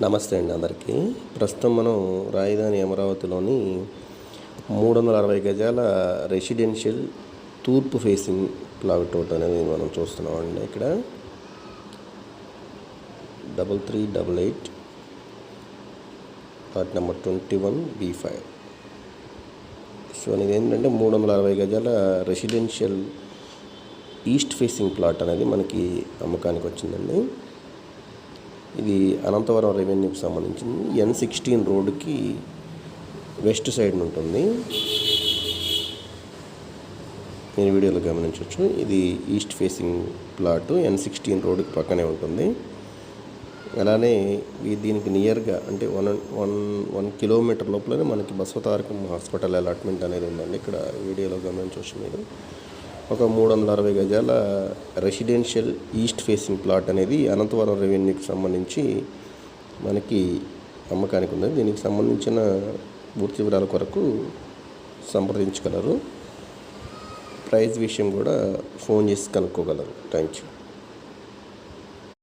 నమస్తే అండి అందరికీ. ప్రస్తుతం మనం రాజధాని అమరావతిలోని 360 గజాల రెసిడెన్షియల్ తూర్పు ఫేసింగ్ ప్లాట్ అనేది మనం చూస్తున్నామండి. ఇక్కడ 3388 ప్లాట్ నెంబర్ 21B5. సో ఇది ఏంటంటే 360 గజాల రెసిడెన్షియల్ ఈస్ట్ ఫేసింగ్ ప్లాట్ అనేది మనకి అమ్మకానికి వచ్చిందండి. ఇది అనంతవరం రెవెన్యూకి సంబంధించింది. N16 రోడ్డుకి వెస్ట్ సైడ్ ఉంటుంది. మీరు వీడియోలో గమనించవచ్చు. ఇది ఈస్ట్ ఫేసింగ్ ప్లాట్ N16 రోడ్డుకి పక్కనే ఉంటుంది. అలానే దీనికి నియర్గా అంటే 1 కిలోమీటర్ లోపలనే మనకి బసవతారకం హాస్పిటల్ అలాట్మెంట్ అనేది ఉందండి. ఇక్కడ వీడియోలో గమనించవచ్చు మీరు. ఒక 360 గజాల రెసిడెన్షియల్ ఈస్ట్ ఫేసింగ్ ప్లాట్ అనేది అనంతవరం రెవెన్యూకి సంబంధించి మనకి అమ్మకానికి ఉంది. దీనికి సంబంధించిన పూర్తి వివరాల కొరకు సంప్రదించగలరు. ప్రైస్ విషయం కూడా ఫోన్ చేసి కనుక్కోగలరు. Thank you.